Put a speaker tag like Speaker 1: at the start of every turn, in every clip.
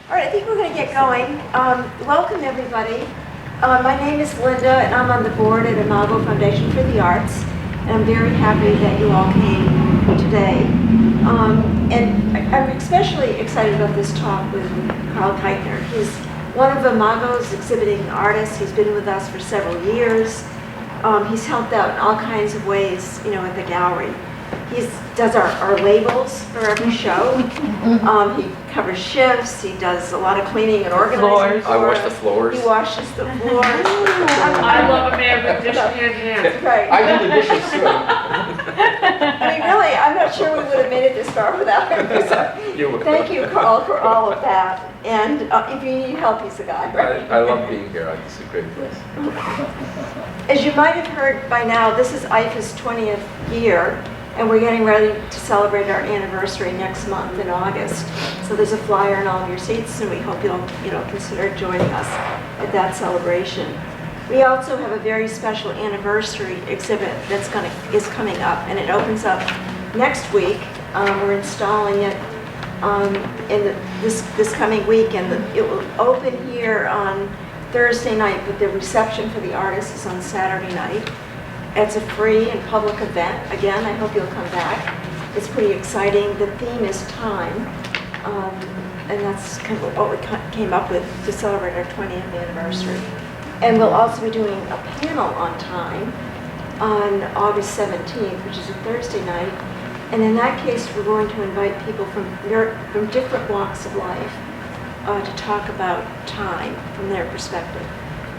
Speaker 1: All right, I think we're going to get going. Welcome, everybody. My name is Linda, and I'm on the board at Imago Foundation for the Arts. And I'm very happy that you all came today. And I'm especially excited about this talk with Carl Keitner. He's one of Imago's exhibiting artists. He's been with us for several years. He's helped out in all kinds of ways, at the gallery. He does our labels for every show. He covers shifts. He does a lot of cleaning and organizing.
Speaker 2: I wash the floors.
Speaker 1: He washes the floors.
Speaker 3: I love a man with dish in hand.
Speaker 1: Right.
Speaker 2: I do the dishes too.
Speaker 1: I mean, really, I'm not sure we would have made it this far without him. So thank you, Carl, for all of that. And if you need help, he's the guy. Right?
Speaker 2: I love being here. It's a great place.
Speaker 1: As you might have heard by now, this is IFA's 20th year. And we're getting ready to celebrate our anniversary next month in August. So there's a flyer in all of your seats, and we hope you'll, consider joining us at that celebration. We also have a very special anniversary exhibit is coming up, and it opens up next week. We're installing it in this coming week, and it will open here on Thursday night, but the reception for the artists is on Saturday night. It's a free and public event. Again, I hope you'll come back. It's pretty exciting. The theme is time, and that's kind of what we came up with to celebrate our 20th anniversary. And we'll also be doing a panel on time on August 17th, which is a Thursday night. And in that case, we're going to invite people from different walks of life to talk about time from their perspective.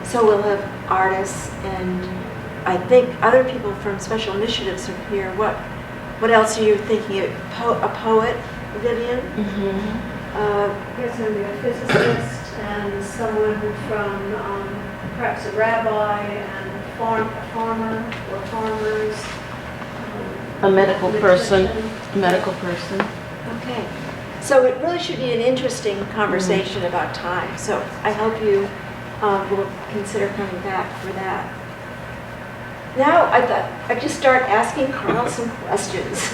Speaker 1: So we'll have artists and I think other people from special initiatives are here. What else are you thinking? A poet, Vivian? Mm-hmm. There's going to be a physicist and someone from perhaps a rabbi and a farmer or farmers.
Speaker 3: A medical person.
Speaker 1: Okay. So it really should be an interesting conversation about time. So I hope you will consider coming back for that. Now I thought I'd just start asking Carl some questions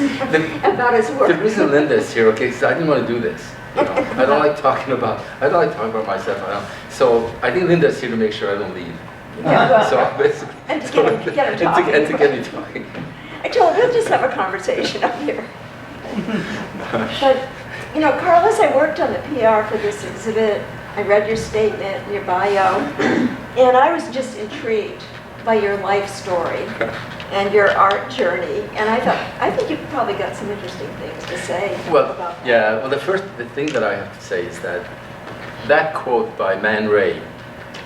Speaker 1: about his work.
Speaker 2: The reason Linda's here, okay, because I didn't want to do this. I don't like talking about myself. So I think Linda's here to make sure I don't leave. So basically,
Speaker 1: and to get him talking.
Speaker 2: And to get me talking.
Speaker 1: I told him we'll just have a conversation up here. But Carl, as I worked on the PR for this exhibit, I read your statement, your bio, and I was just intrigued by your life story and your art journey, and I think you've probably got some interesting things to say about that.
Speaker 2: Yeah, well, the thing that I have to say is that quote by Man Ray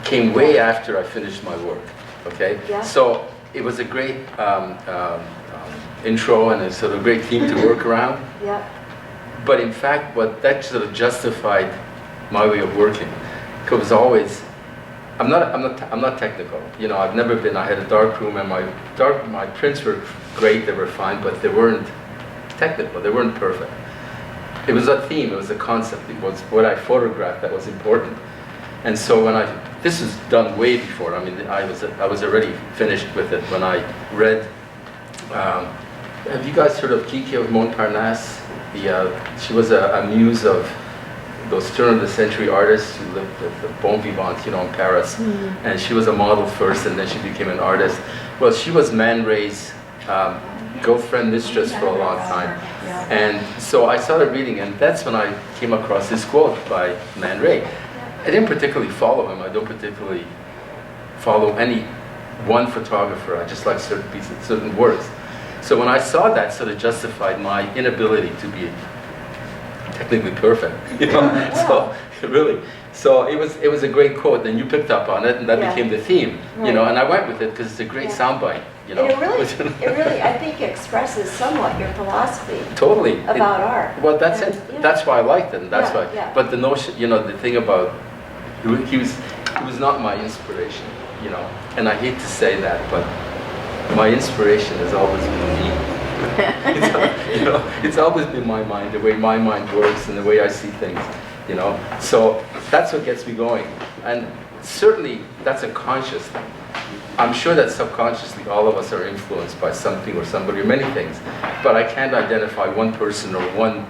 Speaker 2: came way after I finished my work, okay?
Speaker 1: Yeah.
Speaker 2: So it was a great intro and a sort of great theme to work around.
Speaker 1: Yeah.
Speaker 2: But in fact, what that sort of justified my way of working, because always, I'm not technical. I've never been. I had a dark room, and my prints were great. They were fine, but they weren't technical. They weren't perfect. It was a theme. It was a concept. It was what I photographed that was important. And so this was done way before. I mean, I was already finished with it when I read. Have you guys heard of Kiki of Montparnasse? She was a muse of those turn-of-the-century artists who lived at the Bon Vivant, in Paris. Mm-hmm. And she was a model first, and then she became an artist. Well, she was Man Ray's girlfriend, mistress for a long time. Yeah. And so I started reading, and that's when I came across this quote by Man Ray. I didn't particularly follow him. I don't particularly follow any one photographer. I just like certain pieces, certain works. So when I saw that, sort of justified my inability to be technically perfect, So really, so it was a great quote, and you picked up on it, and that became the theme,
Speaker 1: right.
Speaker 2: And I went with it because it's a great soundbite,
Speaker 1: And it really, I think, expresses somewhat your philosophy.
Speaker 2: Totally
Speaker 1: about art.
Speaker 2: Well, that's it. Yeah. That's why I liked it, and that's why.
Speaker 1: Yeah.
Speaker 2: But the notion, the thing about he was not my inspiration, and I hate to say that, but my inspiration has always been me. It's always been my mind, the way my mind works and the way I see things, So that's what gets me going. And certainly that's a conscious thing. I'm sure that subconsciously all of us are influenced by something or somebody or many things, but I can't identify one person or one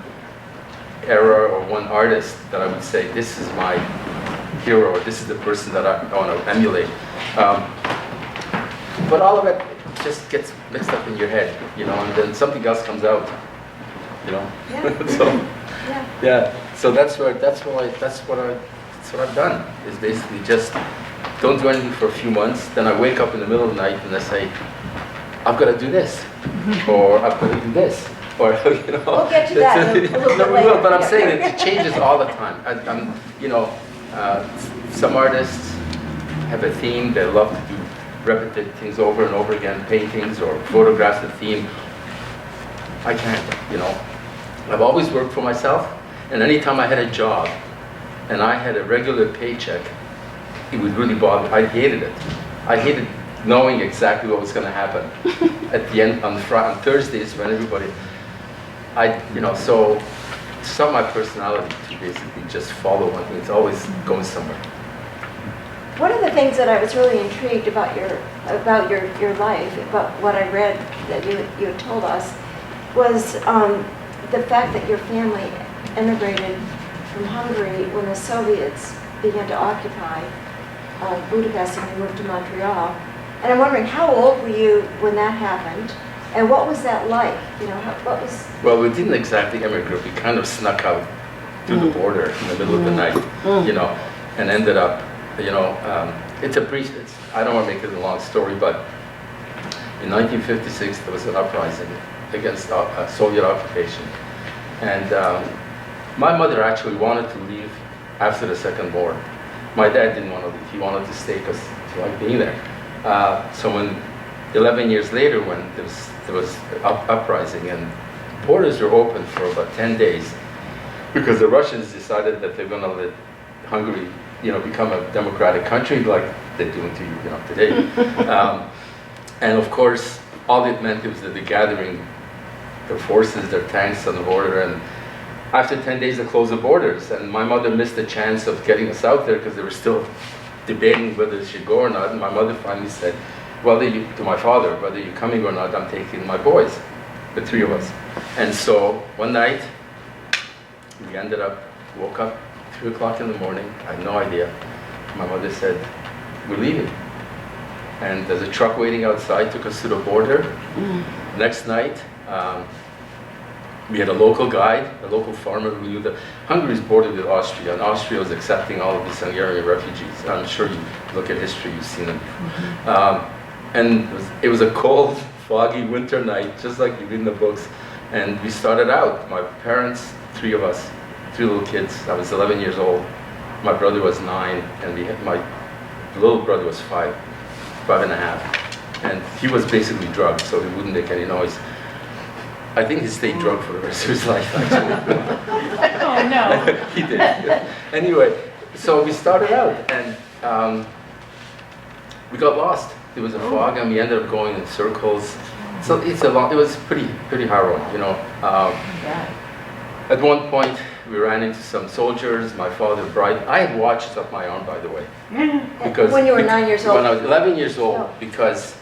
Speaker 2: era or one artist that I would say, this is my hero, or this is the person that I want to emulate. But all of it just gets mixed up in your head, you know, and then something else comes out, you know.
Speaker 1: Yeah.
Speaker 2: So
Speaker 1: Yeah.
Speaker 2: yeah, so that's what I've done, is basically just don't do anything for a few months. Then I wake up in the middle of the night and I say, I've got to do this, or I've got to do this, or you know.
Speaker 1: We'll get to that a little
Speaker 2: No,
Speaker 1: bit
Speaker 2: we
Speaker 1: later.
Speaker 2: will, but I'm saying it changes all the time. I'm, you know, some artists have a theme. They love to do repetitive things over and over again, paintings or photographs of theme. I can't, you know. I've always worked for myself, and anytime I had a job and I had a regular paycheck, it would really bother me. I hated it. I hated knowing exactly what was going to happen at the end on Thursdays when everybody, you know, so it's not my personality to basically just follow one thing. It's always going somewhere.
Speaker 1: One of the things that I was really intrigued about your life, about what I read that you had told us, was the fact that your family emigrated from Hungary when the Soviets began to occupy Budapest and they moved to Montreal. And I'm wondering, how old were you when that happened? And what was that like? You know, what was...
Speaker 2: Well, we didn't exactly emigrate. We kind of snuck out through the border in the middle of the night, you know, and ended up, you know, I don't want to make it a long story, but in 1956 there was an uprising against Soviet occupation. And my mother actually wanted to leave after the Second War. My dad didn't want to leave. He wanted to stay because he liked being there. So when 11 years later, when there was uprising and borders were open for about 10 days, because the Russians decided that they're going to let Hungary, you know, become a democratic country like they're doing to you know, today. And of course, all it meant was that they're gathering their forces, their tanks on the border, and after 10 days they closed the borders. And my mother missed the chance of getting us out there because they were still debating whether they should go or not. And my mother finally said, well, to my father, whether you're coming or not, I'm taking my boys, the three of us. And so one night, we woke up 3 o'clock in the morning. I had no idea. My mother said, we're leaving. And there's a truck waiting outside, took us to the border. Next night, we had a local guide, a local farmer who knew that Hungary's bordered with Austria, and Austria was accepting all of these Hungarian refugees. I'm sure you look at history, you've seen them. And it was a cold, foggy winter night, just like you read in the books. And we started out, my parents, 3 of us, 3 little kids. I was 11 years old. My brother was 9, and my little brother was 5 and a half. And he was basically drugged, so he wouldn't make any noise. I think he stayed drunk for the rest of his life, actually.
Speaker 3: Oh, no.
Speaker 2: He did. Anyway, so we started out, and we got lost. There was a fog, and we ended up going in circles. So it was pretty harrowing, you know. At one point, we ran into some soldiers. My father I had watches up my arm, by the way. Because
Speaker 1: when you were 9 years old?
Speaker 2: When I was 11 years old, because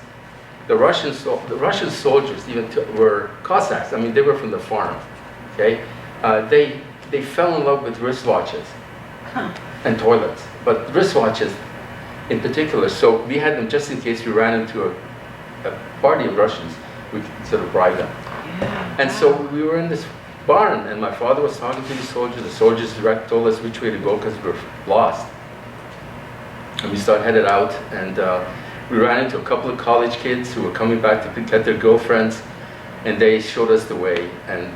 Speaker 2: the Russian soldiers even were Cossacks. I mean, they were from the farm, okay? They fell in love with wristwatches and toilets, but wristwatches in particular. So we had them just in case we ran into a party of Russians, we could sort of bribe them. And so we were in this barn, and my father was talking to the soldiers. The soldiers told us which way to go because we were lost. And we headed out, and we ran into a couple of college kids who were coming back to get their girlfriends, and they showed us the way, and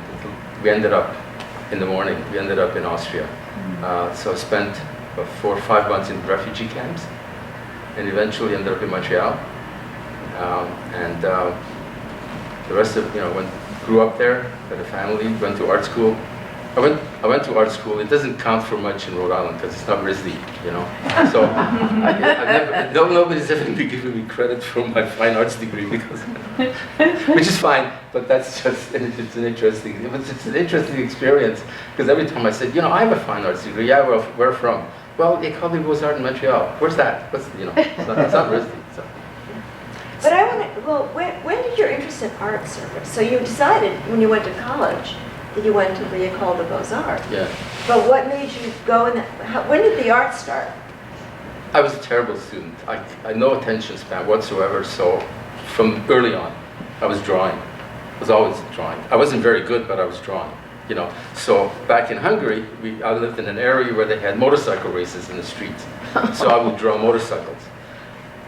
Speaker 2: we ended up, in the morning, we ended up in Austria. So I spent about 4 or 5 months in refugee camps, and eventually ended up in Montreal. And the rest of, grew up there, had a family, went to art school. I went to art school. It doesn't count for much in Rhode Island because it's not RISD, So nobody's ever been giving me credit for my fine arts degree because, which is fine, but that's just, it's an interesting experience because every time I said, I have a fine arts degree. Yeah, well, where from? Well, École des Beaux-Arts in Montreal. Where's that? It's not RISD. So.
Speaker 1: But I want to, when did your interest in art surface? So you decided when you went to college you went to the École de Beaux-Arts.
Speaker 2: Yeah.
Speaker 1: But what made you go in that, when did the art start?
Speaker 2: I was a terrible student. I had no attention span whatsoever, so from early on, I was drawing. I was always drawing. I wasn't very good, but I was drawing, you know. So back in Hungary, I lived in an area where they had motorcycle races in the streets. So I would draw motorcycles.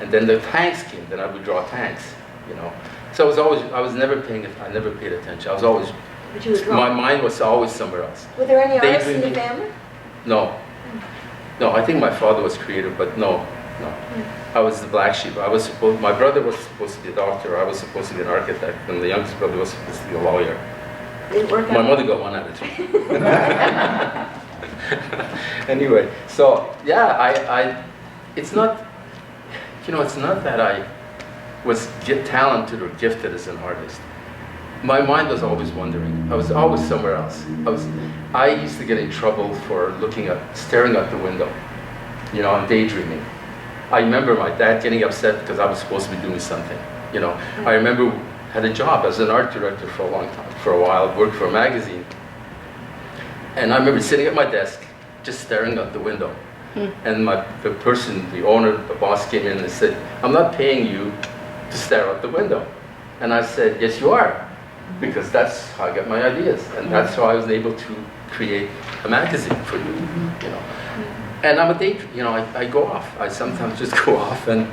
Speaker 2: And then the tanks came, then I would draw tanks, you know. So I never paid attention. I was always,
Speaker 1: But you were
Speaker 2: my
Speaker 1: drawing.
Speaker 2: mind was always somewhere else.
Speaker 1: Were there any artists in
Speaker 2: Daydreaming.
Speaker 1: your family?
Speaker 2: No. No, I think my father was creative, but no. I was the black sheep. My brother was supposed to be a doctor. I was supposed to be an architect, and the youngest brother was supposed to be a lawyer.
Speaker 1: Did it work out?
Speaker 2: My mother got 1 out of 3. Anyway, so yeah, it's not, you know, it's not that I was talented or gifted as an artist. My mind was always wandering. I was always somewhere else. I used to get in trouble for staring out the window, you know, and daydreaming. I remember my dad getting upset because I was supposed to be doing something, you know. I remember had a job as an art director for a long time, for a while, worked for a magazine. And I remember sitting at my desk, just staring out the window. And the owner, the boss came in and said, "I'm not paying you to stare out the window." And I said, "Yes, you are, because that's how I get my ideas. And that's how I was able to create a magazine for you, you know." And I'm a daydream, you know, I go off. I sometimes just go off and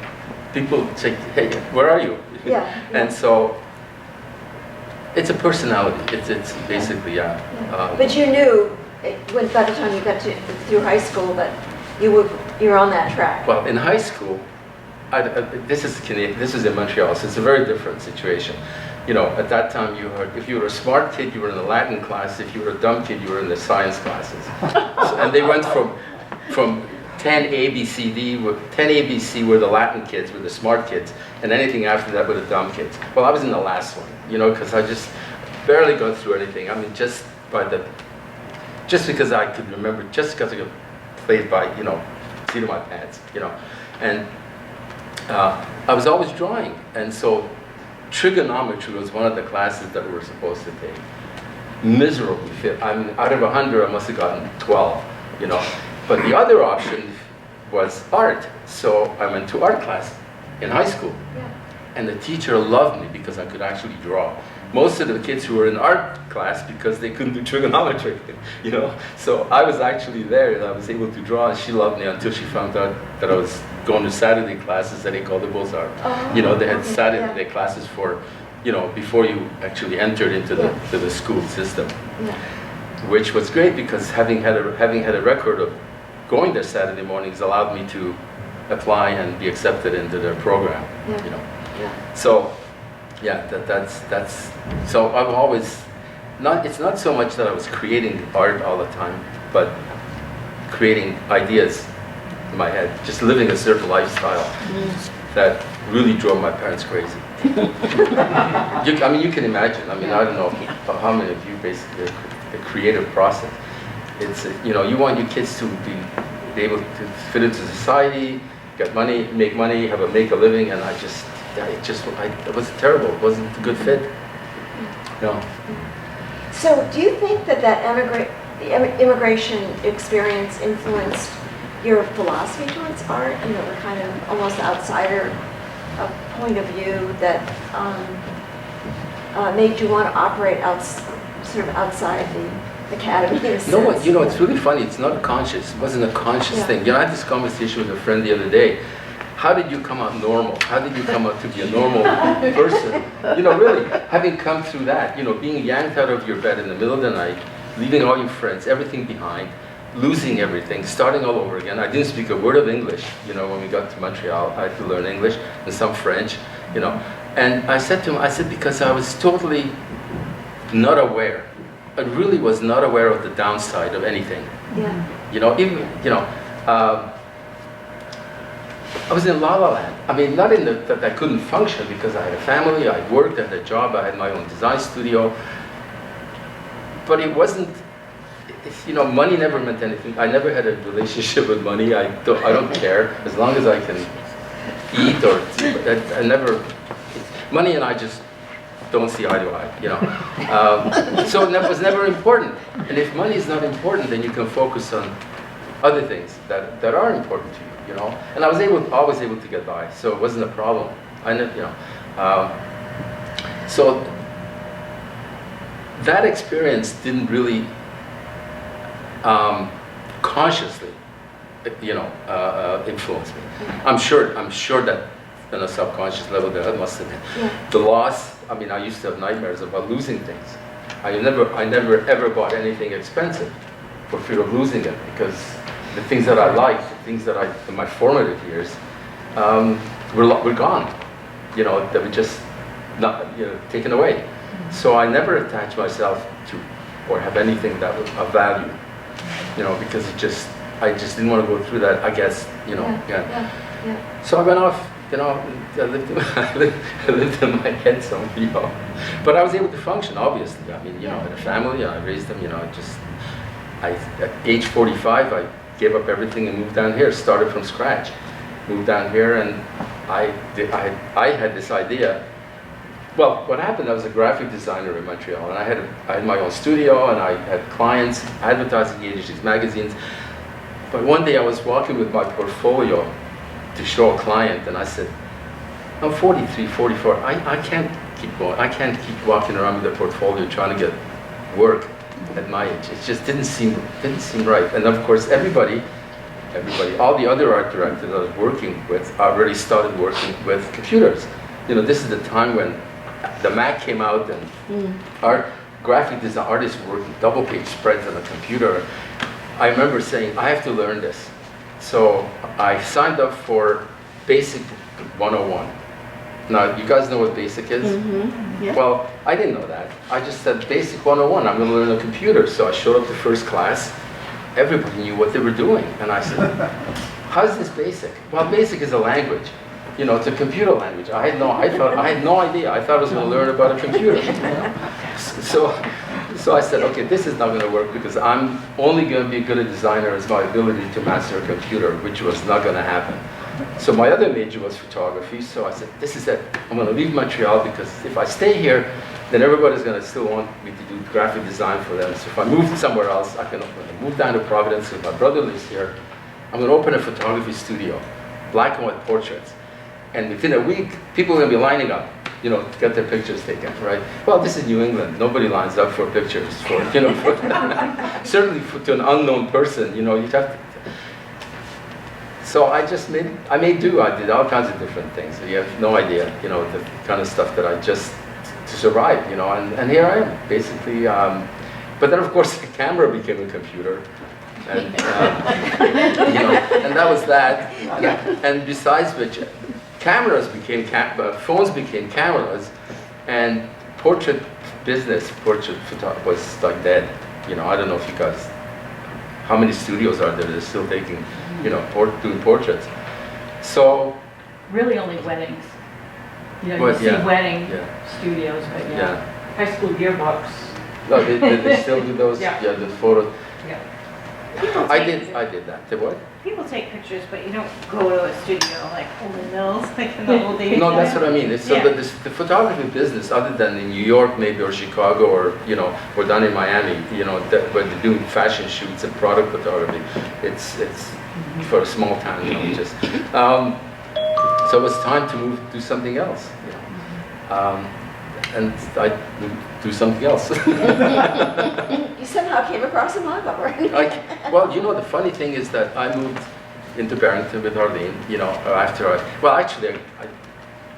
Speaker 2: people say, "Hey, where are you?"
Speaker 1: Yeah.
Speaker 2: And so it's a personality. It's basically, yeah.
Speaker 1: But you knew, by the time you got through high school, that you were on that track.
Speaker 2: Well, in high school, this is Canadian, this is in Montreal, so it's a very different situation. You know, at that time, if you were a smart kid, you were in the Latin class. If you were a dumb kid, you were in the science classes. And they went from 10 A, B, C, D, 10 A, B, C were the Latin kids, were the smart kids, and anything after that were the dumb kids. Well, I was in the last one, you know, because I just barely got through anything. I mean, just because I could remember, just because I could play it by, you know, seat of my pants, you know. And I was always drawing, and so trigonometry was one of the classes that we were supposed to take. Miserably fit. I mean, out of 100, I must have gotten 12, you know. But the other option was art, so I went to art class in high school.
Speaker 1: Yeah.
Speaker 2: And the teacher loved me because I could actually draw. Most of the kids who were in art class because they couldn't do trigonometry, you know. So I was actually there and I was able to draw, and she loved me until she found out that I was going to Saturday classes at École de Beaux-Arts.
Speaker 1: Oh,
Speaker 2: You know, they had
Speaker 1: okay,
Speaker 2: Saturday
Speaker 1: yeah.
Speaker 2: classes for, you know, before you actually entered into the school system,
Speaker 1: Yeah.
Speaker 2: which was great because having had a record of going there Saturday mornings allowed me to apply and be accepted into their program,
Speaker 1: Yeah.
Speaker 2: you know.
Speaker 1: Yeah.
Speaker 2: So, yeah, that's. So I've always it's not so much that I was creating art all the time, but creating ideas in my head, just living a certain lifestyle that really drove my parents crazy. I mean, you can imagine. I mean, I don't know how many of you basically the creative process. It's you know, you want your kids to be able to fit into society, get money, make a living, and it was terrible. It wasn't a good fit. No.
Speaker 1: So do you think that the immigration experience influenced your philosophy towards art? You know, the kind of almost outsider point of view that made you want to operate sort of outside the academy in a sense?
Speaker 2: No, you know, it's really funny. It wasn't a conscious thing. You know, I had this conversation with a friend the other day. How did you come out normal? How did you come out to be a normal person? You know, really, having come through that, you know, being yanked out of your bed in the middle of the night, leaving all your friends, everything behind, losing everything, starting all over again. I didn't speak a word of English, you know, when we got to Montreal. I had to learn English and some French, you know. And I said to him, because I was totally not aware. I really was not aware of the downside of anything.
Speaker 1: Yeah.
Speaker 2: You know, even, you know, I was in La La Land. I mean, not in that I couldn't function because I had a family, I worked, I had a job, I had my own design studio. But it wasn't, you know, money never meant anything. I never had a relationship with money. I don't care as long as I can eat or I never. Money and I just don't see eye to eye, you know. So that was never important. And if money is not important, then you can focus on other things that are important to you, you know. And I was always able to get by, so it wasn't a problem. I know, you know. So that experience didn't really consciously, you know, influence me. I'm sure that on a subconscious level that must have been.
Speaker 1: Yeah.
Speaker 2: The loss, I mean, I used to have nightmares about losing things. I never ever bought anything expensive for fear of losing it, because the things that I liked, the things that in my formative years, were gone. You know, they were just not, you know, taken away. So I never attached myself to or have anything that was of value, you know, because I just didn't want to go through that, I guess, you know. Yeah. So I went off, you know, I lived in my head some, you know. But I was able to function, obviously. I mean, you know, I had a family, I raised them, you know, at age 45, I gave up everything and moved down here, started from scratch. Moved down here, and I had this idea. Well, what happened, I was a graphic designer in Montreal, and I had my own studio, and I had clients, advertising agencies, magazines. But one day I was walking with my portfolio to show a client, and I said, I'm 43, 44, I can't keep going. I can't keep walking around with a portfolio trying to get work at my age. It just didn't seem right. And of course, everybody, all the other art directors I was working with already started working with computers. You know, this is the time when the Mac came out, and graphic design artists were working double-page spreads on a computer. I remember saying, I have to learn this. So I signed up for Basic 101. Now, you guys know what Basic is?
Speaker 1: Yeah.
Speaker 2: Well, I didn't know that. I just said, Basic 101, I'm going to learn a computer. So I showed up to first class. Everybody knew what they were doing. And I said, how's this Basic? Well, Basic is a language. You know, it's a computer language. I had no idea. I thought I was going to learn about a computer. You know? So I said, okay, this is not going to work, because I'm only going to be good a designer as my ability to master a computer, which was not going to happen. So my other major was photography. So I said, this is it. I'm going to leave Montreal, because if I stay here, then everybody's going to still want me to do graphic design for them. So if I move somewhere else, I can move down to Providence, because my brother lives here. I'm going to open a photography studio, black and white portraits. And within a week, people are going to be lining up, you know, to get their pictures taken, right? Well, this is New England. Nobody lines up for pictures, you know, certainly to an unknown person, you know, you'd have to. So I made do. I did all kinds of different things. You have no idea, you know, the kind of stuff that I just, to survive, you know, and here I am, basically. But then, of course, the camera became a computer. And, you know, and that was that. And besides which, cameras became, phones became cameras, and portrait photography was like dead. You know, I don't know if you guys, how many studios are there that are still taking, you know, doing portraits. So.
Speaker 3: Really only weddings. You know,
Speaker 2: But,
Speaker 3: you see wedding studios, but high school yearbooks.
Speaker 2: No, they still do those?
Speaker 3: Yeah.
Speaker 2: The photos.
Speaker 3: Yeah.
Speaker 2: I did that. Did what?
Speaker 4: People take pictures, but you don't go to a studio like Holden Mills, like in the old days.
Speaker 2: No, that's what I mean. So
Speaker 4: Yeah.
Speaker 2: the photography business, other than in New York maybe, or Chicago, or, you know, or down in Miami, you know, where they're doing fashion shoots and product photography, it's for a small town, you know, just. So it was time to do something else, you know. And I do something else.
Speaker 1: You somehow came across Imago, right?
Speaker 2: Well, you know, the funny thing is that I moved into Barrington with Arlene, you know, after I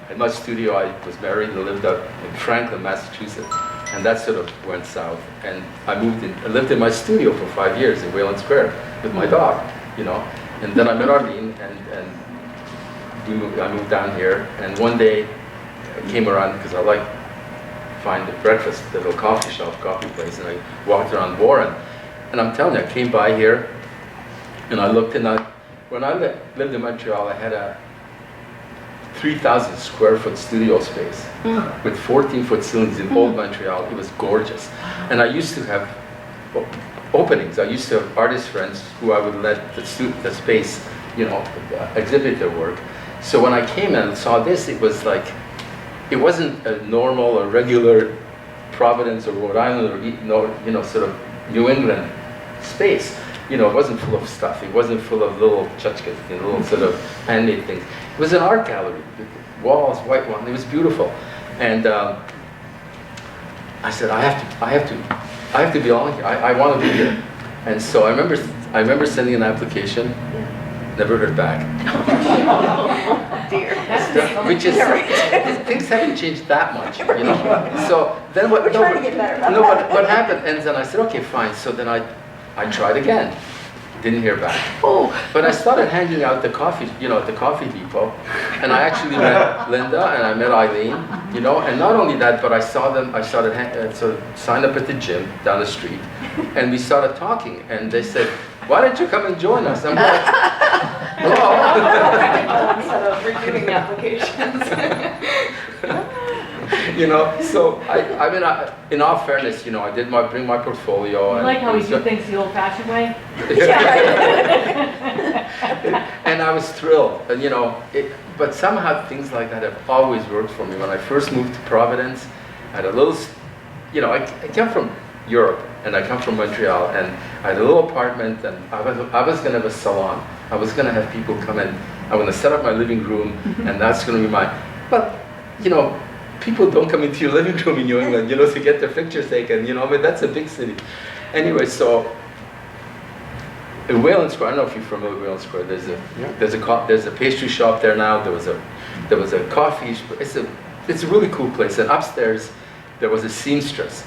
Speaker 2: had my studio, I was married and lived up in Franklin, Massachusetts, and that sort of went south. And I lived in my studio for 5 years in Wayland Square with my dog, you know. And then I met Arlene, and I moved down here, and one day I came around, because I find a breakfast, the little coffee place, and I walked around Warren. And I'm telling you, I came by here, and I looked, and when I lived in Montreal, I had a 3,000 square foot studio space with 14-foot ceilings in old Montreal. It was gorgeous. And I used to have openings. I used to have artist friends who I would let the space, you know, exhibit their work. So when I came and saw this, it it wasn't a normal or regular Providence or Rhode Island or sort of New England space. It wasn't full of stuff. It wasn't full of little tchotchkes, little sort of handmade things. It was an art gallery, walls, white walls. It was beautiful, and I said, I have to belong here. I want to be here. And so I remember sending an application. Never heard back.
Speaker 4: Dear.
Speaker 2: Which is, things haven't changed that much, So then what?
Speaker 1: We're trying to get better.
Speaker 2: No, what happened? And then I said, okay, fine. So then I tried again. Didn't hear back.
Speaker 1: Oh.
Speaker 2: But I started hanging out at the coffee depot, and I actually met Linda and I met Eileen, and not only that, but I saw them. I started sort of signed up at the gym down the street, and we started talking. And they said, "Why don't you come and join us?" I'm like, "Hello."
Speaker 4: Instead of reviewing applications.
Speaker 2: So I mean, in all fairness, I did bring my portfolio.
Speaker 3: I
Speaker 2: And
Speaker 3: like how we
Speaker 2: it
Speaker 3: do
Speaker 2: was-
Speaker 3: things the old-fashioned way.
Speaker 2: And I was thrilled, and but somehow things like that have always worked for me. When I first moved to Providence, I had a little, I come from Europe, and I come from Montreal, and I had a little apartment, and I was going to have a salon. I was going to have people come in. I'm going to set up my living room, and that's going to be but, people don't come into your living room in New England, to get their pictures taken, I mean, that's a big city. Anyway, so in Wayland Square, I don't know if you're familiar with Wayland Square. There's a pastry shop there now. There was a coffee. It's a really cool place. And upstairs there was a seamstress.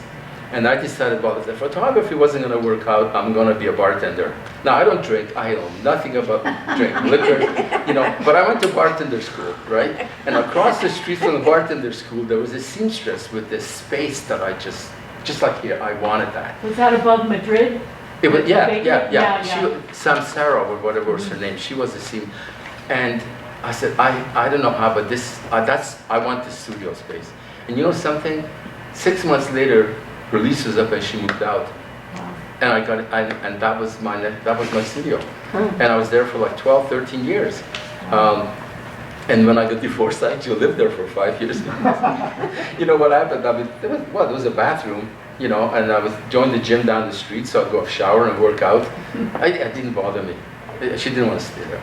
Speaker 2: And I decided, well, if the photography wasn't going to work out, I'm going to be a bartender. Now I don't drink. I know nothing about liquor, But I went to bartender school, right? And across the street from the bartender school, there was a seamstress with this space that I just like here. I wanted that.
Speaker 3: Was that above Madrid?
Speaker 2: It was, yeah.
Speaker 3: Yeah.
Speaker 2: Samsara, or whatever was her name, she was a seam. And I said, I don't know how, but I want this studio space. And you know something? 6 months later, her lease was up and she moved out.
Speaker 3: Wow.
Speaker 2: And I got it, and that was my studio. And I was there for like 12, 13 years. And when I got divorced, I actually lived there for 5 years. You know what happened? I mean, there was a bathroom, and I joined the gym down the street, so I'd go shower and work out. It didn't bother me. She didn't want to stay there.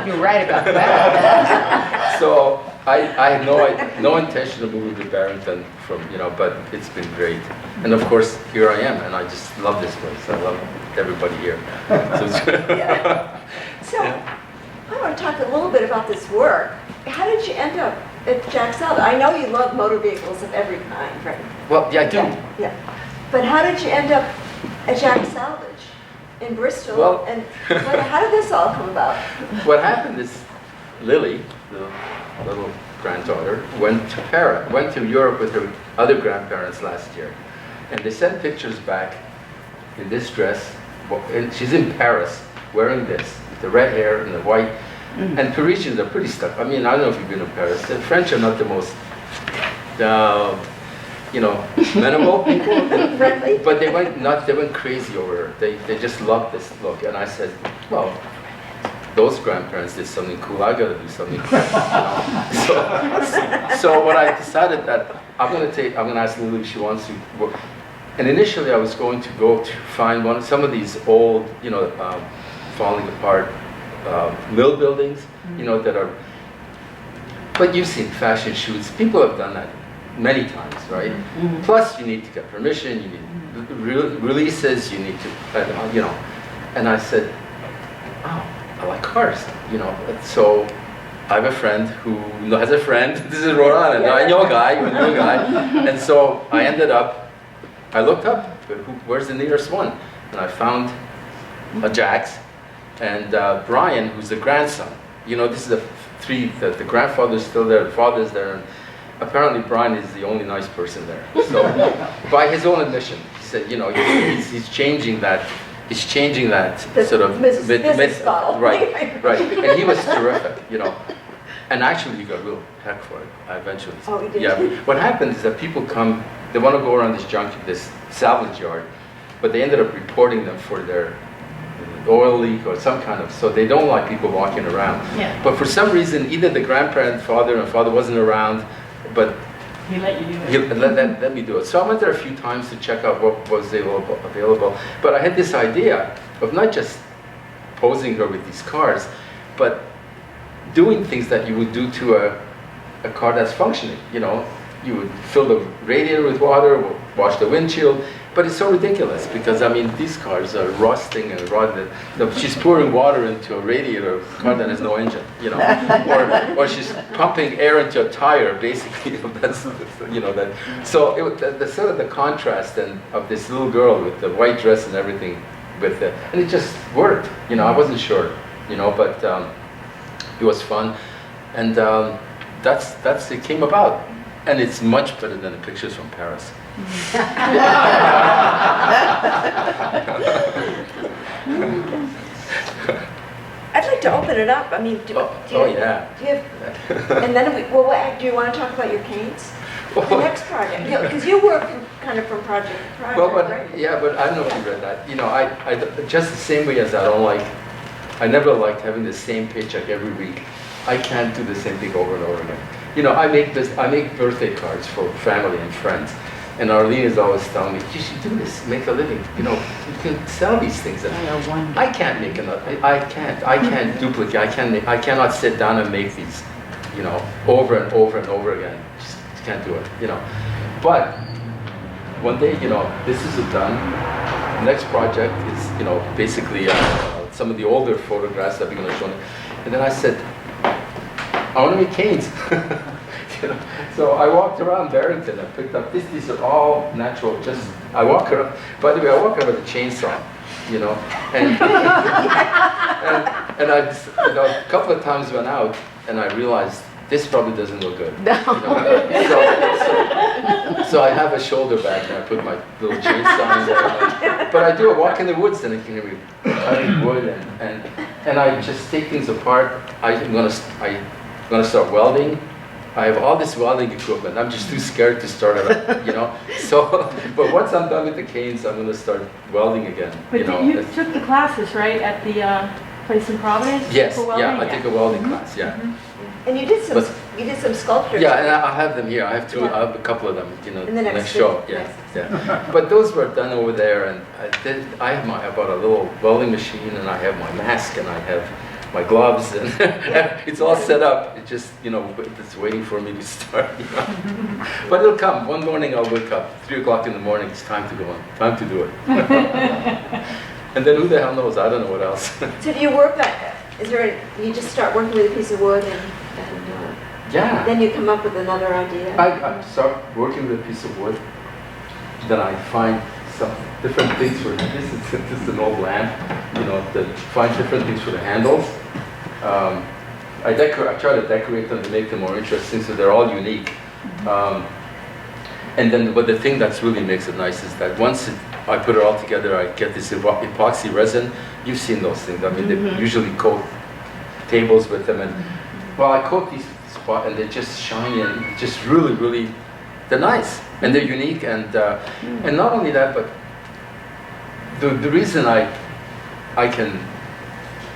Speaker 5: You're right about that.
Speaker 2: So I had no intention of moving to Barrington but it's been great. And of course, here I am, and I just love this place. I love everybody here. So
Speaker 1: So, I want to talk a little bit about this work. How did you end up at Jack Salvage? I know you love motor vehicles of every kind, right?
Speaker 2: well, yeah, I do.
Speaker 1: Yeah. But how did you end up at Jack Salvage in Bristol?
Speaker 2: Well-
Speaker 1: And how did this all come about?
Speaker 2: What happened is Lily, the little granddaughter, went to Europe with her other grandparents last year. And they sent pictures back in this dress. And she's in Paris wearing this, with the red hair and the white. And Parisians are pretty stuck. I mean, I don't know if you've been to Paris. The French are not the most, amenable people.
Speaker 1: Friendly?
Speaker 2: But they went crazy over her. They just loved this look. And I said, well, those grandparents did something cool. I got to do something cool. So when I decided that I'm going to ask Lily if she wants to work. And initially I was going to go to find some of these old, falling apart mill buildings, that are. But you've seen fashion shoots. People have done that many times, right? Plus, you need to get permission. You need releases. You need to, And I said, oh, I like cars, So I have a friend who has a friend. This is Rhode Island. I know a guy. And so I looked up, where's the nearest one? And I found a Jack's. And Brian, who's the grandson, this is the grandfather's still there, the father's there, and apparently Brian is the only nice person there. So, by his own admission, he said, he's changing that. He's changing that sort of
Speaker 1: business model.
Speaker 2: Right. And he was terrific, And actually, he got real heck for it eventually.
Speaker 1: Oh, he did?
Speaker 2: Yeah. What happens is that people come, they want to go around this salvage yard, but they ended up reporting them for their oil leak or some kind of, so they don't like people walking around.
Speaker 4: Yeah.
Speaker 2: But for some reason, either the father wasn't around, but
Speaker 4: He let you do it.
Speaker 2: he let me do it. So I went there a few times to check out what was available. But I had this idea of not just posing her with these cars, but doing things that you would do to a car that's functioning. You know, you would fill the radiator with water, wash the windshield. But it's so ridiculous because, I mean, these cars are rusting and rotten. She's pouring water into a radiator of a car that has no engine, you know, or she's pumping air into a tire, basically. That's, you know, that. So the sort of the contrast of this little girl with the white dress and everything, and it just worked. You know, I wasn't sure, you know, but it was fun, and that's it came about, and it's much better than the pictures from Paris.
Speaker 1: I'd like to open it up. I mean, do
Speaker 2: Yeah.
Speaker 1: you have, and then do you want to talk about your canes? The next project, because you work kind of from project to project,
Speaker 2: Well, but
Speaker 1: right?
Speaker 2: yeah, but I don't know if you read that. You know, I just the same way as I never liked having the same paycheck every week. I can't do the same thing over and over again. You know, I make birthday cards for family and friends. And Arlene is always telling me, you should do this, make a living. You know, you can sell these things. And I can't make another. I can't duplicate. I cannot sit down and make these, you know, over and over and over again. Just can't do it. You know, but one day, you know, this is done. The next project is, you know, basically some of the older photographs that we're going to show. And then I said, I want to make canes. You know? So I walked around Barrington. I picked up these are all natural. I walk around. By the way, I walk around with a chainsaw. You know, and and I just, you know, a couple of times went out and I realized this probably doesn't look good. No. You know? So I have a shoulder bag and I put my little chainsaw in there. But I do a walk in the woods and I can be cutting wood and I just take things apart. I'm gonna start welding. I have all this welding equipment. I'm just too scared to start it up, you know. So, but once I'm done with the canes, I'm going to start welding again.
Speaker 3: But
Speaker 2: you know.
Speaker 3: you took the classes, right, at the place in Providence?
Speaker 2: Yes,
Speaker 3: for welding?
Speaker 2: yeah, I took a welding class, yeah.
Speaker 1: And you did some sculptures.
Speaker 2: Yeah, and I have them here. I have two. I have a couple of them, you know,
Speaker 1: in the next
Speaker 2: show.
Speaker 1: video.
Speaker 2: Yeah, yeah. But those were done over there, and I bought a little welding machine, and I have my mask, and I have my gloves, and it's all set up. It just, you know, it's waiting for me to start. You know? But it'll come. One morning I'll wake up, 3 o'clock in the morning. It's time to go on. Time to do it. And then who the hell knows? I don't know what else.
Speaker 1: So do you work that? You just start working with a piece of wood and
Speaker 2: Yeah.
Speaker 1: then you come up with another idea?
Speaker 2: I start working with a piece of wood. Then I find some different things for this. This is an old lamp, you know. Find different things for the handles. I try to decorate them to make them more interesting, so they're all unique. And then, but the thing that's really makes it nice is that once I put it all together, I get this epoxy resin. You've seen those things. I mean, they usually coat tables with them, and well, I coat these spots, and they're just shiny and just really, really, they're nice and they're unique. And not only that, but the reason I can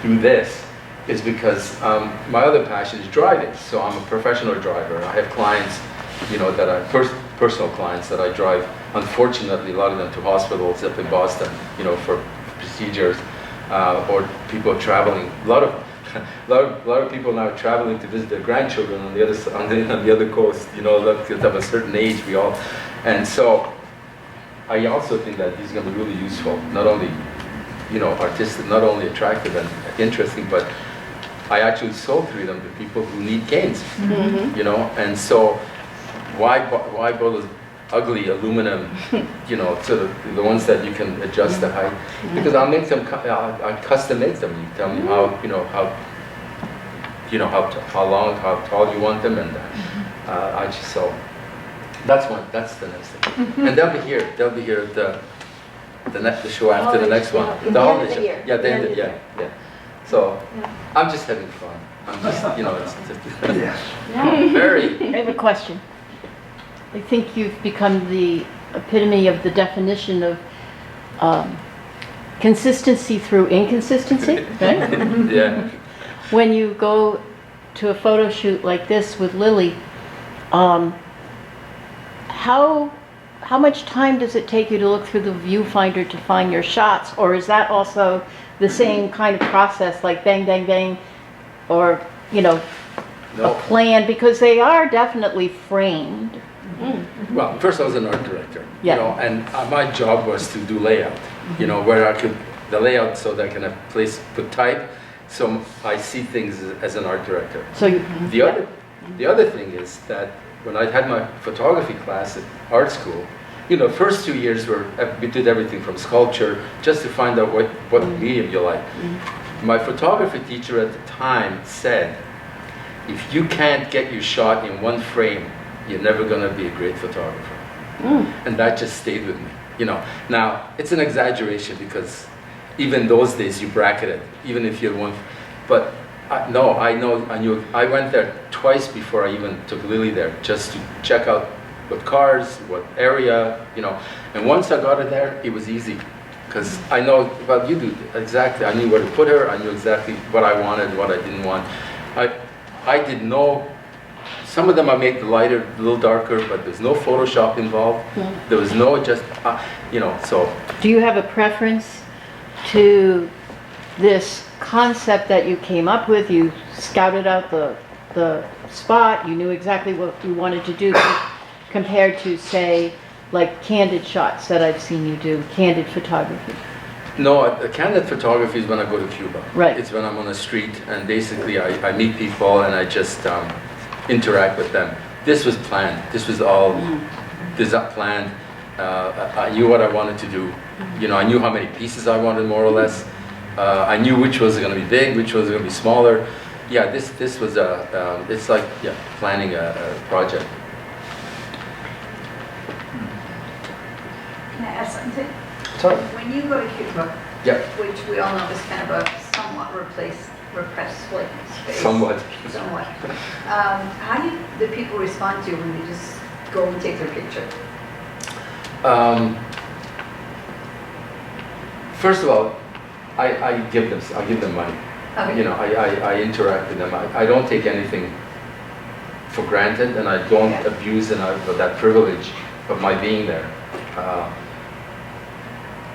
Speaker 2: do this is because my other passion is driving. So I'm a professional driver. I have clients, you know, that are personal clients that I drive. Unfortunately, a lot of them to hospitals up in Boston, you know, for procedures, or people traveling. A lot of people now traveling to visit their grandchildren on the other coast. You know, that of a certain age, we all, and so I also think that these are going to be really useful. Not only, you know, artistic, not only attractive and interesting, but I actually sold 3 of them to people who need canes. You know, and so why buy those ugly aluminum, you know, to the ones that you can adjust the height? Because I'll make them, I custom make them. You tell me how, how long, how tall you want them, and so that's the next thing. And they'll be here at the show after the next one.
Speaker 1: The holiday show.
Speaker 2: Yeah, the end of the year. Yeah. So I'm just having fun. I'm just, you know, it's very.
Speaker 6: I have a question. I think you've become the epitome of the definition of consistency through inconsistency, right?
Speaker 2: Yeah.
Speaker 6: When you go to a photo shoot like this with Lily, how much time does it take you to look through the viewfinder to find your shots? Or is that also the same kind of process, like bang, bang, bang, or, you know, a
Speaker 2: No.
Speaker 6: plan? Because they are definitely framed.
Speaker 2: Well, first I was an art director,
Speaker 6: Yeah.
Speaker 2: you know, and my job was to do layout, you know, where I could, the layout so that I can have place, put type, so I see things as an art director.
Speaker 6: So you,
Speaker 2: The other thing is that when I had my photography class at art school, you know, first 2 years we did everything from sculpture just to find out what medium you like. My photography teacher at the time said, if you can't get your shot in one frame, you're never going to be a great photographer. And that just stayed with me, you know. Now, it's an exaggeration because even those days you bracket it, even if you had one, but I went there twice before I even took Lily there, just to check out what cars, what area, you know. And once I got her there, it was easy, because I know, well, you do exactly. I knew where to put her. I knew exactly what I wanted, what I didn't want. I didn't know. Some of them I made the lighter, a little darker, but there's no Photoshop involved. There was no just, you know, so.
Speaker 6: do you have a preference to this concept that you came up with? You scouted out the spot, you knew exactly what you wanted to do, compared to, say, like candid shots that I've seen you do, candid photography.
Speaker 2: No, candid photography is when I go to Cuba.
Speaker 6: Right.
Speaker 2: It's when I'm on the street and basically I meet people and I just interact with them. This was planned. This was all planned. I knew what I wanted to do. You know, I knew how many pieces I wanted, more or less. I knew which was going to be big, which was going to be smaller. Yeah, this was it's like, yeah, planning a project.
Speaker 4: Can I ask something?
Speaker 2: Sorry.
Speaker 4: When you go to Cuba,
Speaker 2: Yeah,
Speaker 4: which we all know is kind of a somewhat repressed space.
Speaker 2: somewhat.
Speaker 4: Somewhat. How do the people respond to you when you just go and take their picture?
Speaker 2: First of all, I give them money.
Speaker 4: Okay.
Speaker 2: You know, I interact with them. I don't take anything for granted, and I don't
Speaker 4: Yeah.
Speaker 2: abuse that privilege of my being there.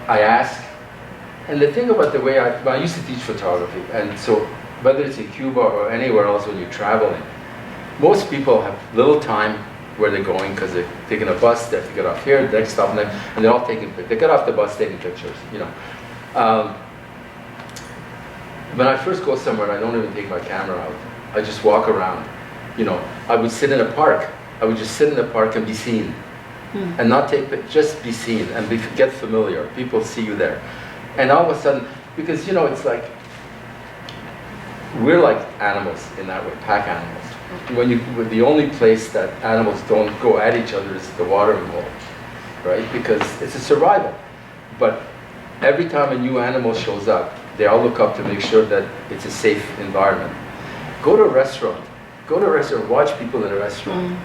Speaker 2: I ask, and the thing about the way I used to teach photography, and so whether it's in Cuba or anywhere else when you're traveling, most people have little time where they're going because they're taking a bus, they have to get off here, the next stop, and they're all taking pictures. They get off the bus taking pictures, you know. When I first go somewhere, I don't even take my camera out. I just walk around. You know, I would sit in a park. I would just sit in the park and be seen. And not take, but just be seen and get familiar. People see you there. And all of a sudden, because, you know, it's like, we're like animals in that way, pack animals. The only place that animals don't go at each other is the watering hole, right? Because it's a survival. But every time a new animal shows up, they all look up to make sure that it's a safe environment. Go to a restaurant. Watch people in a restaurant.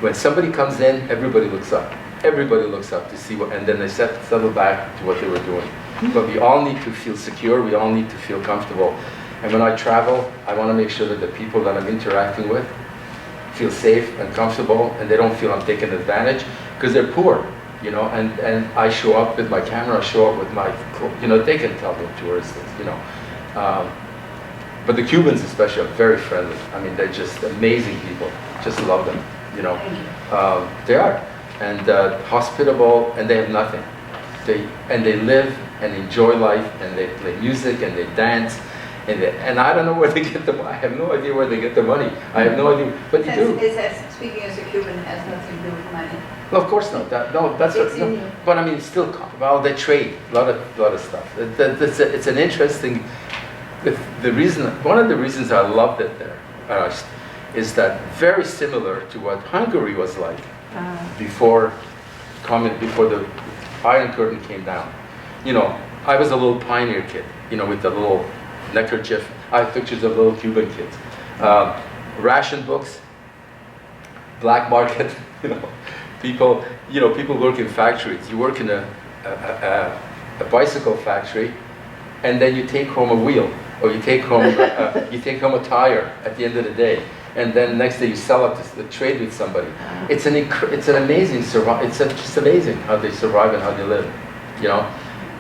Speaker 2: When somebody comes in, everybody looks up. Everybody looks up to see what, and then they settle back to what they were doing. But we all need to feel secure. We all need to feel comfortable. And when I travel, I want to make sure that the people that I'm interacting with feel safe and comfortable, and they don't feel I'm taking advantage, because they're poor, you know. And I show up with my camera. I show up with my, you know, they can tell they're tourists, you know. But the Cubans especially are very friendly. I mean, they're just amazing people. Just love them, you know. They are. And hospitable, and they have nothing. They live and enjoy life, and they play music, and they dance, and I don't know where they get the money. I have no idea where they get the money. I have no idea, but you do.
Speaker 4: Speaking as a Cuban, has nothing to do with money.
Speaker 2: No, of course not. That's
Speaker 4: It's
Speaker 2: what,
Speaker 4: in
Speaker 2: no.
Speaker 4: you.
Speaker 2: But I mean, still, well, they trade a lot of stuff. It's an interesting. One of the reasons I loved it there is that very similar to what Hungary was like before the Iron Curtain came down. You know, I was a little pioneer kid, you know, with the little neckerchief. I have pictures of little Cuban kids. Ration books, black market, you know, people work in factories. You work in a a bicycle factory, and then you take home a wheel, or you take home a tire at the end of the day, and then next day you sell it to trade with somebody. It's an amazing just amazing how they survive and how they live, you know.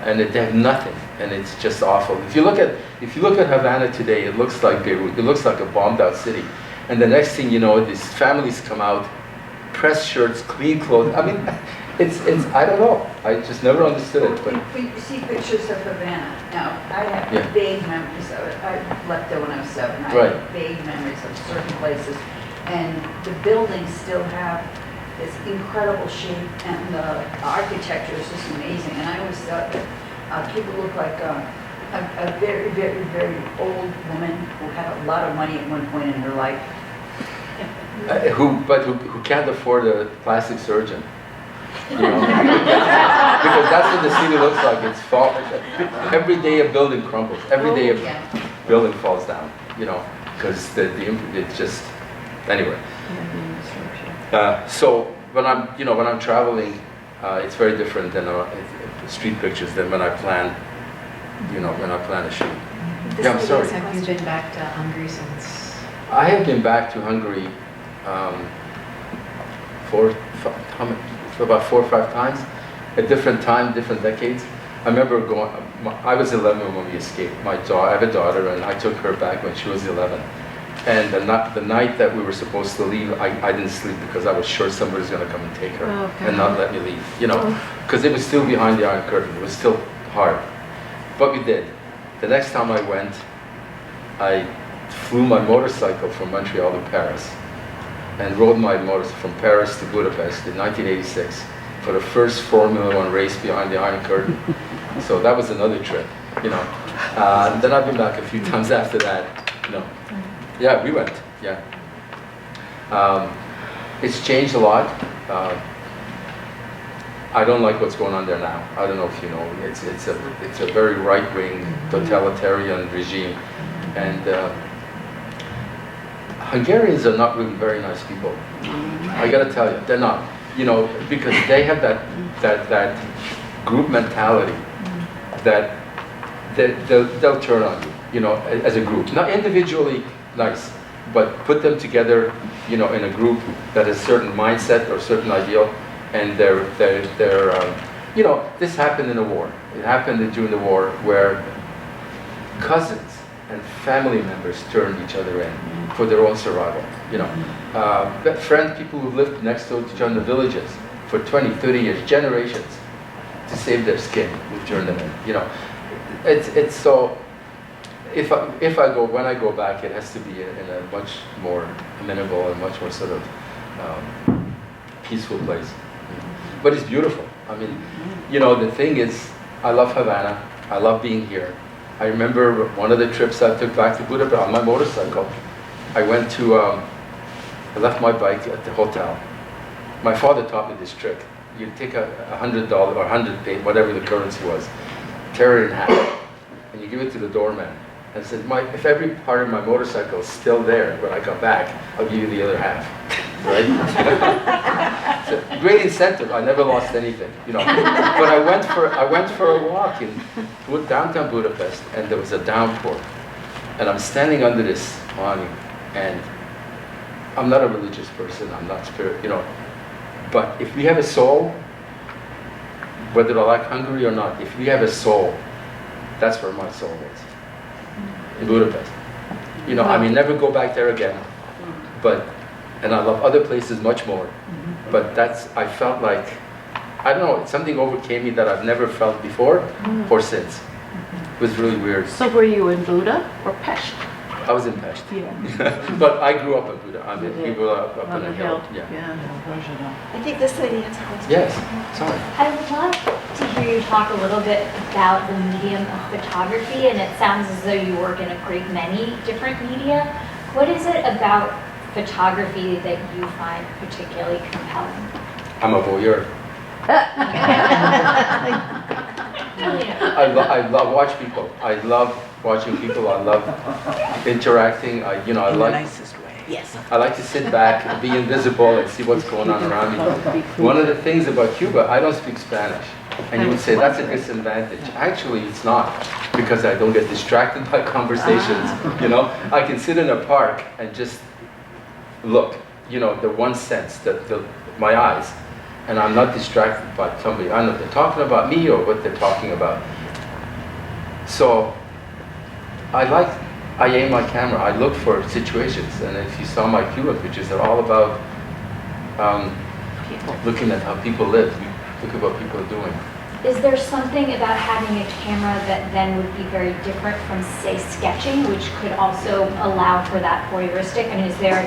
Speaker 2: And they have nothing, and it's just awful. If you look at Havana today, it looks like Beirut. It looks like a bombed-out city. And the next thing you know, these families come out, press shirts, clean clothes. I mean, it's I don't know. I just never understood it. But
Speaker 4: We see pictures of Havana. Now, I have
Speaker 2: Yeah.
Speaker 4: vague memories of it. I left there when I was 7. I
Speaker 2: Right.
Speaker 4: have vague memories of certain places. And the buildings still have this incredible shape, and the architecture is just amazing. And I always thought that people look like a very, very, very old woman who had a lot of money at one point in her life.
Speaker 2: who can't afford a plastic surgeon, you know? Because that's what the city looks like. It's every day a building crumbles. Every day a
Speaker 4: Yeah.
Speaker 2: building falls down, you know, because it's just anyway. So when I'm traveling, it's very different than street pictures than when I plan a shoot.
Speaker 1: This
Speaker 2: Yeah, I'm
Speaker 1: lady
Speaker 2: sorry.
Speaker 1: has a
Speaker 5: Have you
Speaker 1: question.
Speaker 5: been back to Hungary since?
Speaker 2: I have been back to Hungary for about 4 or 5 times, at different times, different decades. I remember I was 11 when we escaped. I have a daughter, and I took her back when she was 11. And the night that we were supposed to leave, I didn't sleep because I was sure somebody was going to come and take her and not let me leave, you know, because it was still behind the Iron Curtain. It was still hard. But we did. The next time I went, I flew my motorcycle from Montreal to Paris and rode my motorcycle from Paris to Budapest in 1986 for the first Formula One race behind the Iron Curtain. So that was another trip, you know. Then I've been back a few times after that, you know. Yeah, we went, yeah. It's changed a lot. I don't like what's going on there now. I don't know if you know. It's a very right-wing totalitarian regime, and Hungarians are not really very nice people. I got to tell you, they're not. You know, because they have that group mentality that they'll turn on you. You know, as a group, not individually nice, but put them together. You know, in a group that has certain mindset or certain ideal. And they're you know, this happened in the war. It happened during the war where cousins and family members turned each other in for their own survival. You know, people who lived next to each other in the villages for 20, 30 years, generations, to save their skin, would turn them in. You know, it's so. When I go back, it has to be in a much more amenable and much more sort of peaceful place. But it's beautiful. I mean, you know, the thing is, I love Havana. I love being here. I remember one of the trips I took back to Budapest on my motorcycle. I left my bike at the hotel. My father taught me this trick. You take $100 or 100 pay, whatever the currency was, tear it in half, and you give it to the doorman. And said, if every part of my motorcycle is still there when I come back, I'll give you the other half. Right? So, great incentive. I never lost anything, you know. But I went for a walk in downtown Budapest, and there was a downpour, and I'm standing under this awning, and I'm not a religious person. I'm not you know. But if we have a soul, whether I like Hungary or not, if we have a soul, that's where my soul is. In Budapest. You know, I may never go back there again, and I love other places much more, but I felt like, I don't know, something overcame me that I've never felt before or since. It was really weird.
Speaker 6: So were you in Buda or Pest?
Speaker 2: I was in Pest.
Speaker 6: Yeah.
Speaker 2: But I grew up in Buda. I mean, we grew up
Speaker 6: On
Speaker 2: on
Speaker 6: the
Speaker 2: a hill.
Speaker 6: hill. Yeah.
Speaker 1: I think this lady has a question.
Speaker 2: Yes, sorry.
Speaker 7: I would love to hear you talk a little bit about the medium of photography, and it sounds as though you work in a great many different media. What is it about photography that you find particularly compelling?
Speaker 2: I'm a voyeur.
Speaker 7: Yeah.
Speaker 2: I love watch people. I love watching people. I love interacting. I like to sit back and be invisible and see what's going on around me. One of the things about Cuba, I don't speak Spanish. And you would say, that's a disadvantage. Actually, it's not, because I don't get distracted by conversations, you know? I can sit in a park and just look, you know, the one sense, my eyes, and I'm not distracted by somebody. I don't know if they're talking about me or what they're talking about. So, I aim my camera, I look for situations, and if you saw my Cuban pictures, they're all about looking at how people live, look at what people are doing.
Speaker 7: Is there something about having a camera that then would be very different from, say, sketching, which could also allow for that voyeuristic? I mean, is there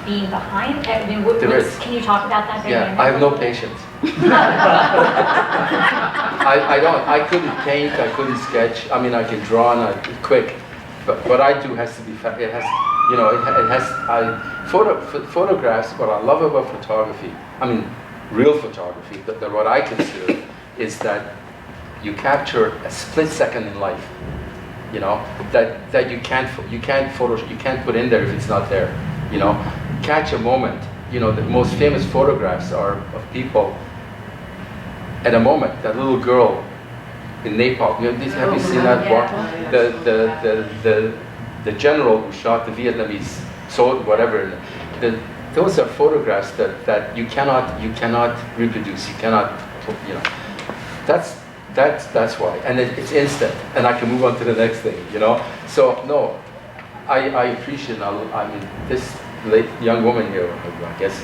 Speaker 7: being behind? I mean,
Speaker 2: There is.
Speaker 7: Can you talk about that?
Speaker 2: Yeah, I have no patience. I don't. I couldn't paint. I couldn't sketch. I mean, I can draw and I quick, but what I do has to be. It has, you know, it has. Photographs. What I love about photography, I mean, real photography. What I consider is that you capture a split second in life. You know, that you can't put in there if it's not there. You know, catch a moment. You know, the most famous photographs are of people at a moment. That little girl in Nepal. You know, have you seen that walk? The general who shot the Vietnamese soldier, whatever. Those are photographs that you cannot reproduce. You cannot, you know. That's why, and it's instant, and I can move on to the next thing. You know. So no, I appreciate. I mean, this young woman here, I guess,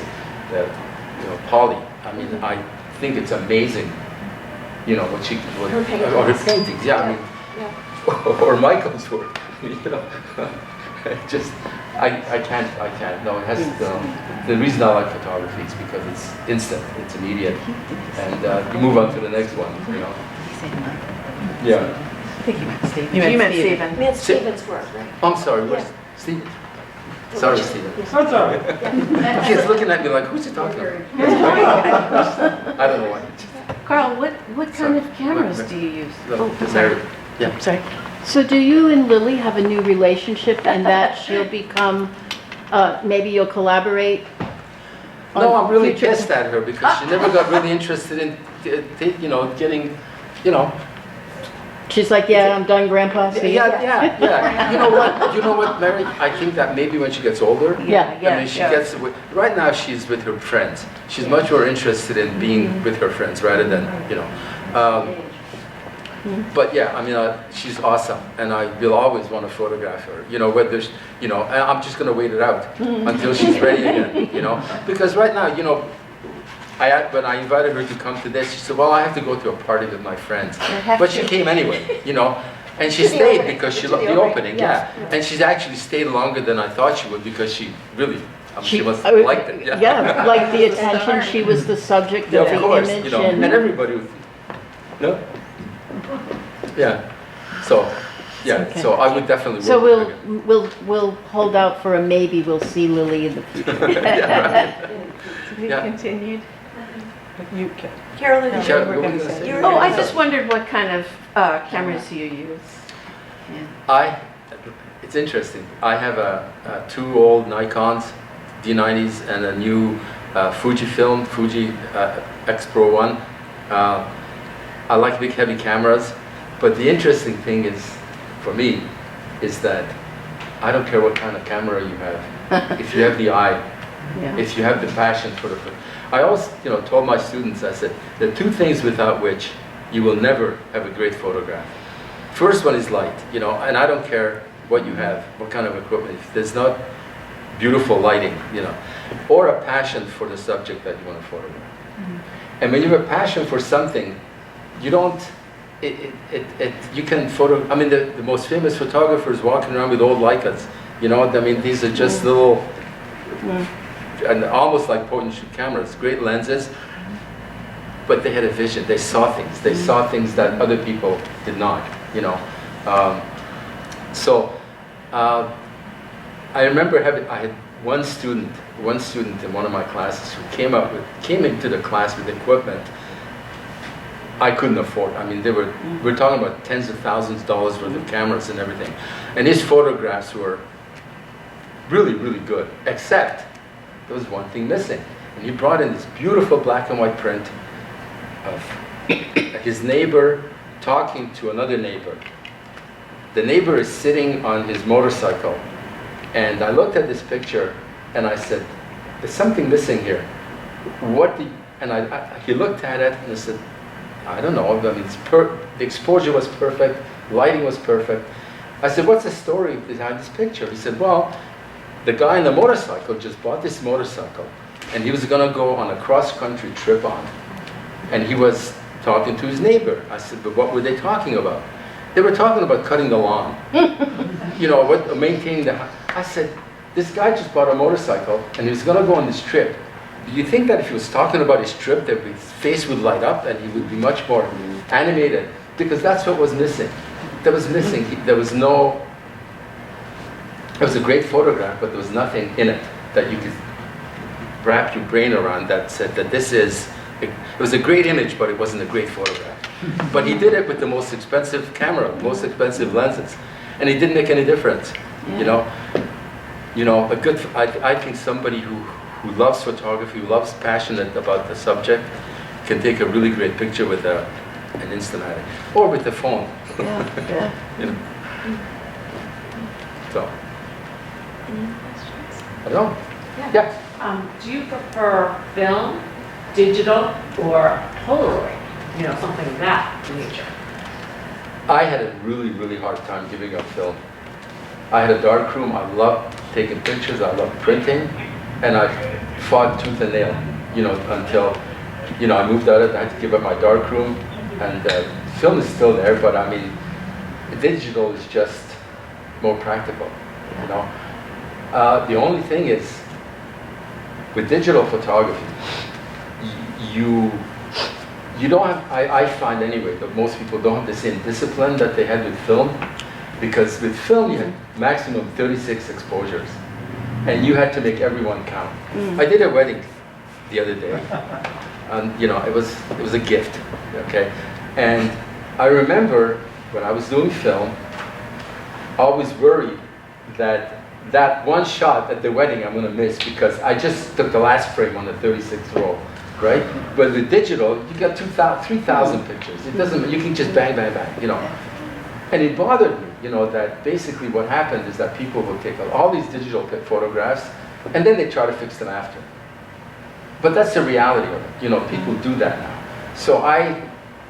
Speaker 2: Polly. I mean, I think it's amazing. You know what
Speaker 1: Her paintings.
Speaker 2: or her paintings. Yeah, I mean,
Speaker 1: Yeah.
Speaker 2: or Michael's work. You know, I can't. No, it has to. The reason I like photography is because it's instant, it's immediate, and you move on to the next one. You know. Yeah.
Speaker 5: I think you meant Stephen.
Speaker 3: You meant Stephen.
Speaker 1: I mean, it's Stephen's work, right?
Speaker 2: I'm sorry. Where's
Speaker 1: Yeah.
Speaker 2: Stephen? Sorry, Stephen.
Speaker 1: Yeah.
Speaker 3: That's all right.
Speaker 2: He's looking at me like, who's he talking about? I don't know why.
Speaker 3: Carl, what kind of cameras do you use?
Speaker 2: Sorry. Yeah.
Speaker 3: Sorry.
Speaker 6: So do you and Lily have a new relationship and that she'll become, maybe you'll collaborate?
Speaker 2: No,
Speaker 6: on
Speaker 2: I'm really
Speaker 6: future-
Speaker 2: pissed at her because she never got really interested in, you know, getting, you know.
Speaker 6: She's like, yeah, I'm done, Grandpa, see ya.
Speaker 2: Yeah. You know what, Mary? I think that maybe when she gets older,
Speaker 6: Yeah.
Speaker 2: I mean, she gets, right now she's with her friends. She's much more interested in being with her friends rather than, you know. But yeah, I mean, she's awesome, and I will always want to photograph her. You know, whether, you know, I'm just going to wait it out until she's ready again, you know. Because right now, you know, when I invited her to come to this, she said, well, I have to go to a party with my friends. But she came anyway, you know. And she
Speaker 1: To the
Speaker 2: stayed
Speaker 1: opening.
Speaker 2: because she
Speaker 1: To
Speaker 2: loved
Speaker 1: the
Speaker 2: the
Speaker 1: opening,
Speaker 2: opening,
Speaker 1: yes.
Speaker 2: yeah. And she's actually stayed longer than I thought she would because she really, she must have liked it.
Speaker 6: Yeah, like the attention, she was the subject
Speaker 2: Yeah,
Speaker 6: of
Speaker 2: of
Speaker 6: the
Speaker 2: course,
Speaker 6: image
Speaker 2: you know, and everybody was, no? Yeah, so, yeah,
Speaker 6: Okay.
Speaker 2: so I would definitely
Speaker 6: So
Speaker 2: work with her.
Speaker 6: we'll hold out for a maybe, we'll see Lily in the future.
Speaker 2: Yeah, right.
Speaker 3: To be
Speaker 2: Yeah.
Speaker 3: continued. You
Speaker 1: Carolyn,
Speaker 3: No,
Speaker 2: Sharon,
Speaker 3: we're
Speaker 2: what were
Speaker 3: gonna
Speaker 2: you gonna
Speaker 3: say-
Speaker 2: say?
Speaker 3: Oh, I just wondered what kind of cameras you use.
Speaker 2: It's interesting. I have two old Nikons, D90s, and a new Fuji X Pro 1. I like big heavy cameras, but the interesting thing is, for me, is that I don't care what kind of camera you have. If you have the eye,
Speaker 6: Yeah.
Speaker 2: if you have the passion for the. I always, you know, told my students, I said, there are two things without which you will never have a great photograph. First one is light, you know, and I don't care what you have, what kind of equipment. If there's not beautiful lighting, you know, or a passion for the subject that you want to photograph. And when you have a passion for something, you don't. You can photo. I mean, the most famous photographers walking around with old Leicas. You know, I mean, these are just little. And almost like point-and-shoot cameras, great lenses, but they had a vision. They saw things. They saw things that other people did not. You know, I remember I had one student in one of my classes who came into the class with equipment I couldn't afford. I mean, we're talking about tens of thousands of dollars worth of cameras and everything, and his photographs were really, really good, except there was one thing missing. And he brought in this beautiful black and white print of his neighbor talking to another neighbor. The neighbor is sitting on his motorcycle, and I looked at this picture and I said, there's something missing here. He looked at it and I said, I don't know. I mean, the exposure was perfect, lighting was perfect. I said, what's the story behind this picture? He said, well, the guy on the motorcycle just bought this motorcycle, and he was going to go on a cross-country trip on it. And he was talking to his neighbor. I said, but what were they talking about? They were talking about cutting the lawn. Maintaining the house. I said, this guy just bought a motorcycle, and he was going to go on this trip. Do you think that if he was talking about his trip, that his face would light up and he would be much more animated? Because that's what was missing. That was missing. There was no... It was a great photograph, but there was nothing in it that you could wrap your brain around that said that this is... It was a great image, but it wasn't a great photograph. But he did it with the most expensive camera, most expensive lenses, and it didn't make any difference. I think somebody who loves photography, who loves passionate about the subject, can take a really great picture with an Instamatic or with the phone. So.
Speaker 1: Any questions?
Speaker 2: I don't know. Yeah.
Speaker 3: Do you prefer film, digital, or Polaroid? Something of that nature.
Speaker 2: I had a really, really hard time giving up film. I had a dark room. I loved taking pictures. I loved printing, and I fought tooth and nail, until, I moved out of it. I had to give up my dark room, and film is still there, but I mean, digital is just more practical, The only thing is, with digital photography, you don't have, I find anyway, that most people don't have the same discipline that they had with film, because with film you had maximum 36 exposures, and you had to make everyone count. I did a wedding the other day, and it was a gift, okay? And I remember when I was doing film, I always worried that one shot at the wedding I'm going to miss because I just took the last frame on the 36th roll, right? But with digital, you got 3,000 pictures. It doesn't. You can just bang, bang, bang, And it bothered me, that basically what happened is that people will take all these digital photographs, and then they try to fix them after. But that's the reality of it. People do that now. So I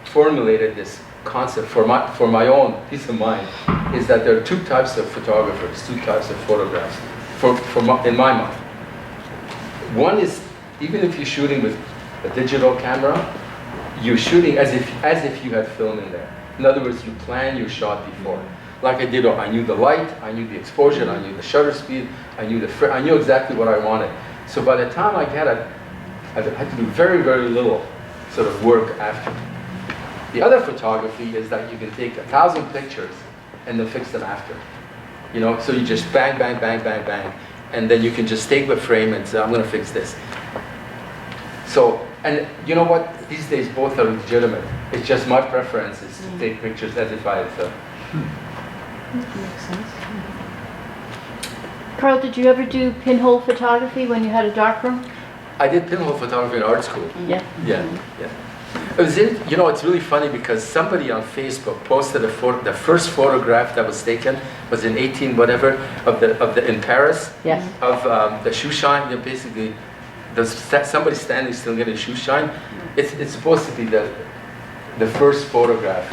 Speaker 2: formulated this concept for my own peace of mind, is that there are two types of photographers, two types of photographs, in my mind. One is, even if you're shooting with a digital camera, you're shooting as if you had film in there. In other words, you plan your shot before. Like I did, I knew the light, I knew the exposure, I knew the shutter speed, I knew exactly what I wanted. So by the time I had to do very, very little sort of work after. The other photography is that you can take 1,000 pictures and then fix them after. So you just bang, bang, bang, bang, bang, and then you can just take the frame and say, I'm going to fix this. So, and you know what? These days both are legitimate. It's just my preference is to take pictures as if I had film.
Speaker 6: Makes sense. Carl, did you ever do pinhole photography when you had a darkroom?
Speaker 2: I did pinhole photography in art school.
Speaker 6: Yeah.
Speaker 2: Yeah. It was it's really funny because somebody on Facebook posted the first photograph that was taken was in 18 whatever in Paris.
Speaker 6: Yes.
Speaker 2: Of the shoe shine. Basically, there's somebody standing still getting shoe shine. It's supposed to be the first photograph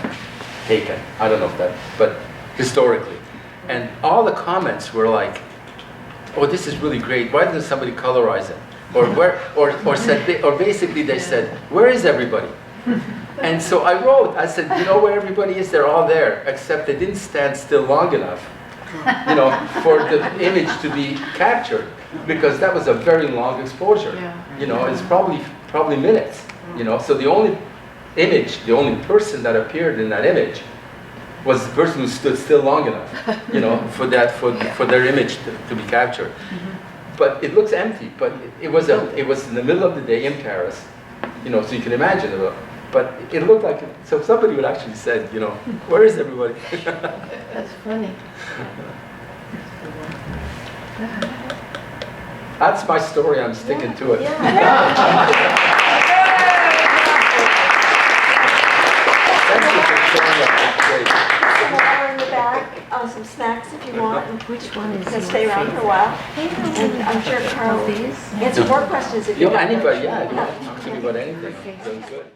Speaker 2: taken. I don't know if that, but historically, and all the comments were like, "Oh, this is really great. Why didn't somebody colorize it?" Or basically they said, "Where is everybody?" And so I wrote, I said, where everybody is? They're all there, except they didn't stand still long enough, for the image to be captured, because that was a very long exposure. It's probably minutes. So the only person that appeared in that image was the person who stood still long enough, for their image to be captured. But it looks empty. But it was in the middle of the day in Paris, so you can imagine it. But it looked like so somebody would actually said, where is everybody?
Speaker 6: That's funny.
Speaker 2: That's my story. I'm sticking to it. Thank you for showing up, that's great.
Speaker 1: Some water in the back, some snacks if you want, and
Speaker 5: Which one is
Speaker 1: can stay around for a while. And I'm sure Carl will answer more questions if you
Speaker 2: Yo,
Speaker 1: have them.
Speaker 2: anybody, yeah, if you want to talk to me about anything, doing good.